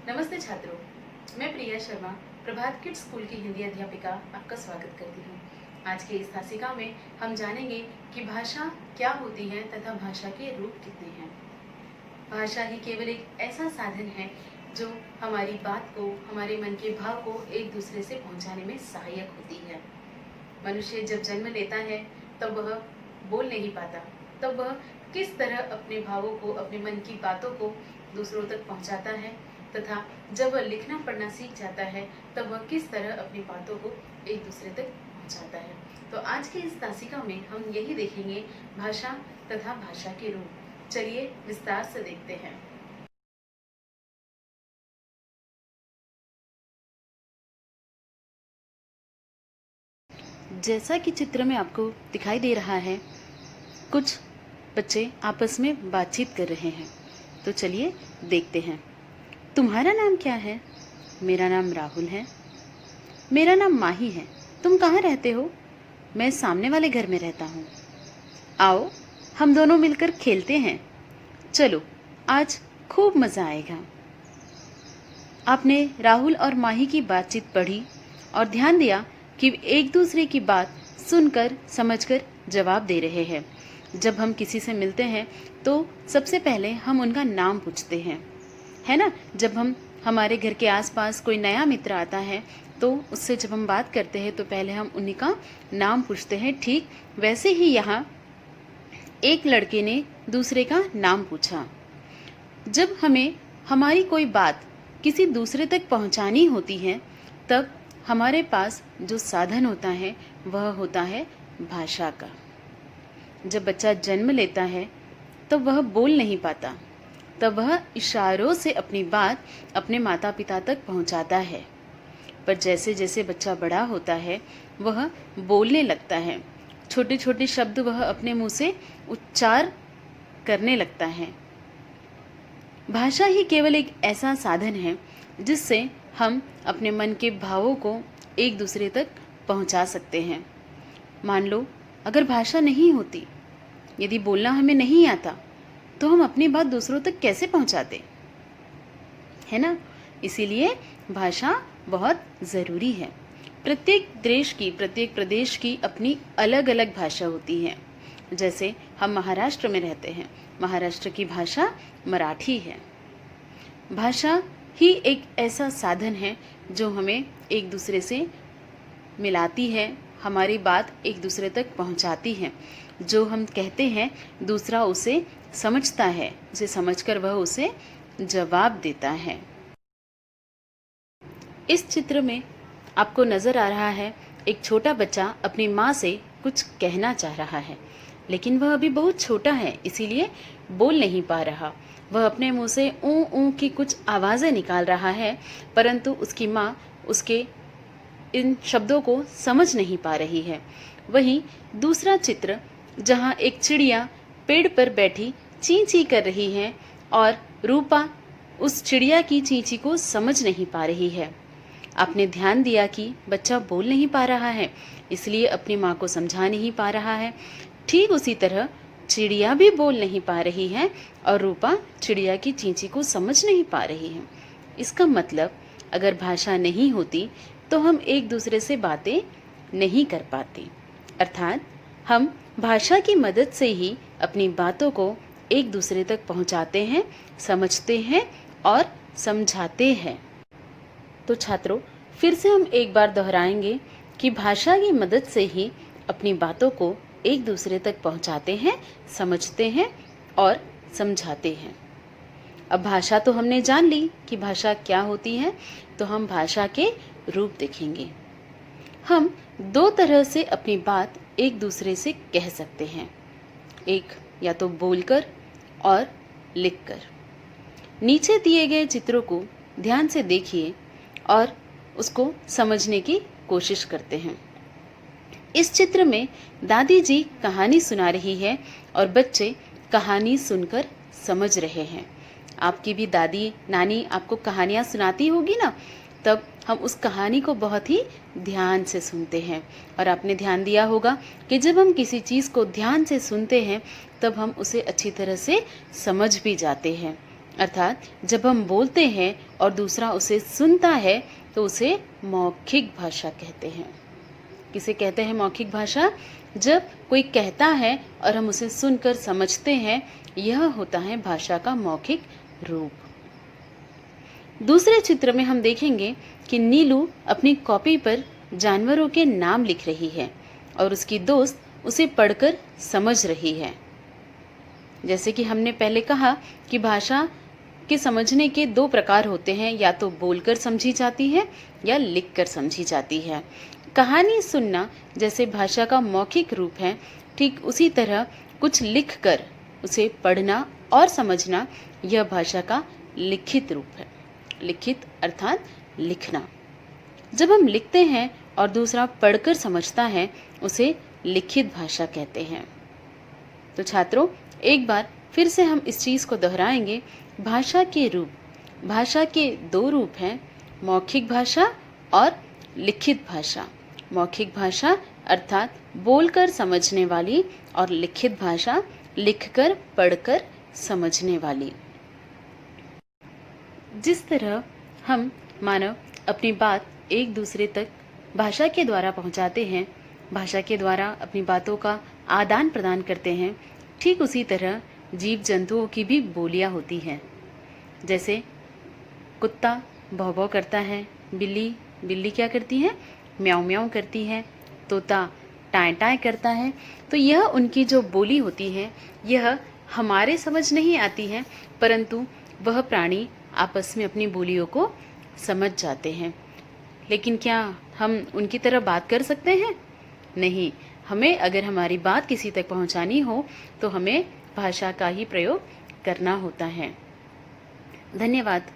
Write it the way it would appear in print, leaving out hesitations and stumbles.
नमस्ते छात्रों, मैं प्रिया शर्मा प्रभात किड्स स्कूल की हिंदी अध्यापिका आपका स्वागत करती हूँ। आज के इस तासिका में हम जानेंगे कि भाषा क्या होती है तथा भाषा के रूप कितने हैं। भाषा ही केवल एक ऐसा साधन है जो हमारी बात को, हमारे मन के भाव को एक दूसरे से पहुँचाने में सहायक होती है। मनुष्य जब जन्म लेता है तब वह बोल नहीं पाता, तब वह किस तरह अपने भावों को, अपने मन की बातों को दूसरों तक पहुँचाता है तथा जब वह लिखना पढ़ना सीख जाता है तब वह किस तरह अपनी बातों को एक दूसरे तक पहुंचाता है। तो आज की इस तासिका में हम यही देखेंगे, भाषा तथा भाषा के रूप। चलिए विस्तार से देखते हैं। जैसा कि चित्र में आपको दिखाई दे रहा है, कुछ बच्चे आपस में बातचीत कर रहे हैं। तो चलिए देखते हैं। तुम्हारा नाम क्या है? मेरा नाम राहुल है। मेरा नाम माही है। तुम कहाँ रहते हो? मैं सामने वाले घर में रहता हूँ। आओ हम दोनों मिलकर खेलते हैं। चलो आज खूब मज़ा आएगा। आपने राहुल और माही की बातचीत पढ़ी और ध्यान दिया कि एक दूसरे की बात सुनकर, समझकर जवाब दे रहे हैं। जब हम किसी से मिलते हैं तो सबसे पहले हम उनका नाम पूछते हैं, है ना। जब हम हमारे घर के आसपास कोई नया मित्र आता है तो उससे जब हम बात करते हैं तो पहले हम उन्हीं का नाम पूछते हैं। ठीक वैसे ही यहाँ एक लड़के ने दूसरे का नाम पूछा। जब हमें हमारी कोई बात किसी दूसरे तक पहुँचानी होती है तब हमारे पास जो साधन होता है वह होता है भाषा का। जब बच्चा जन्म लेता है तब वह बोल नहीं पाता, तब वह इशारों से अपनी बात अपने माता पिता तक पहुंचाता है। पर जैसे जैसे बच्चा बड़ा होता है वह बोलने लगता है। छोटे छोटे शब्द वह अपने मुंह से उच्चार करने लगता है। भाषा ही केवल एक ऐसा साधन है जिससे हम अपने मन के भावों को एक दूसरे तक पहुंचा सकते हैं। मान लो अगर भाषा नहीं होती, यदि बोलना हमें नहीं आता, तो हम अपनी बात दूसरों तक कैसे पहुंचाते, है ना। इसीलिए भाषा बहुत ज़रूरी है। प्रत्येक देश की, प्रत्येक प्रदेश की अपनी अलग अलग भाषा होती है। जैसे हम महाराष्ट्र में रहते हैं, महाराष्ट्र की भाषा मराठी है। भाषा ही एक ऐसा साधन है जो हमें एक दूसरे से मिलाती है, हमारी बात एक दूसरे तक पहुंचाती है। जो हम कहते हैं दूसरा उसे समझता है, उसे समझकर वह उसे जवाब देता है। इस चित्र में आपको नज़र आ रहा है एक छोटा बच्चा अपनी माँ से कुछ कहना चाह रहा है, लेकिन वह अभी बहुत छोटा है, इसीलिए बोल नहीं पा रहा। वह अपने मुंह से ऊँ ऊँ की कुछ आवाज़ें निकाल रहा है, परंतु उसकी माँ उसके इन शब्दों को समझ नहीं पा रही है। वहीं दूसरा चित्र जहाँ एक चिड़िया पेड़ पर बैठी ची ची कर रही है और रूपा उस चिड़िया की चींची को समझ नहीं पा रही है। आपने ध्यान दिया कि बच्चा बोल नहीं पा रहा है, इसलिए अपनी माँ को समझा नहीं पा रहा है। ठीक उसी तरह चिड़िया भी बोल नहीं पा रही है और रूपा चिड़िया की चींची को समझ नहीं पा रही है। इसका मतलब अगर भाषा नहीं होती तो हम एक दूसरे से बातें नहीं कर पाते। अर्थात हम भाषा की मदद से ही अपनी बातों को एक दूसरे तक पहुंचाते हैं, समझते हैं और समझाते हैं। तो छात्रों, फिर से हम एक बार दोहराएंगे कि भाषा की मदद से ही अपनी बातों को एक दूसरे तक पहुंचाते हैं, समझते हैं और समझाते हैं। अब भाषा तो हमने जान ली कि भाषा क्या होती है, तो हम भाषा के रूप देखेंगे। हम दो तरह से अपनी बात एक दूसरे से कह सकते हैं, एक या तो बोलकर और लिखकर। नीचे दिए गए चित्रों को ध्यान से देखिए और उसको समझने की कोशिश करते हैं। इस चित्र में दादी जी कहानी सुना रही है और बच्चे कहानी सुनकर समझ रहे हैं। आपकी भी दादी नानी आपको कहानियाँ सुनाती होगी ना, तब हम उस कहानी को बहुत ही ध्यान से सुनते हैं। और आपने ध्यान दिया होगा कि जब हम किसी चीज़ को ध्यान से सुनते हैं तब हम उसे अच्छी तरह से समझ भी जाते हैं। अर्थात जब हम बोलते हैं और दूसरा उसे सुनता है तो उसे मौखिक भाषा कहते हैं। किसे कहते हैं मौखिक भाषा? जब कोई कहता है और हम उसे सुनकर समझते हैं, यह होता है भाषा का मौखिक रूप। दूसरे चित्र में हम देखेंगे कि नीलू अपनी कॉपी पर जानवरों के नाम लिख रही है और उसकी दोस्त उसे पढ़कर समझ रही है। जैसे कि हमने पहले कहा कि भाषा के समझने के दो प्रकार होते हैं, या तो बोलकर समझी जाती है या लिखकर समझी जाती है। कहानी सुनना जैसे भाषा का मौखिक रूप है, ठीक उसी तरह कुछ लिखकर उसे पढ़ना और समझना यह भाषा का लिखित रूप है। लिखित अर्थात लिखना। जब हम लिखते हैं और दूसरा पढ़कर समझता है, उसे लिखित भाषा कहते हैं। तो छात्रों, एक बार फिर से हम इस चीज को दोहराएंगे। भाषा के रूप, भाषा के दो रूप हैं, मौखिक भाषा और लिखित भाषा। मौखिक भाषा अर्थात बोलकर समझने वाली और लिखित भाषा लिखकर पढ़कर समझने वाली। जिस तरह हम मानव अपनी बात एक दूसरे तक भाषा के द्वारा पहुंचाते हैं, भाषा के द्वारा अपनी बातों का आदान प्रदान करते हैं, ठीक उसी तरह जीव जंतुओं की भी बोलियां होती हैं। जैसे कुत्ता भौं भौं करता है, बिल्ली क्या करती है? म्याऊं म्याऊं करती है, तोता टाएं टाएं करता है। तो यह उनकी जो बोली होती है, यह हमारे समझ नहीं आती है, परंतु वह प्राणी आपस में अपनी बोलियों को समझ जाते हैं। लेकिन क्या हम उनकी तरह बात कर सकते हैं? नहीं। हमें अगर हमारी बात किसी तक पहुंचानी हो तो हमें भाषा का ही प्रयोग करना होता है। धन्यवाद।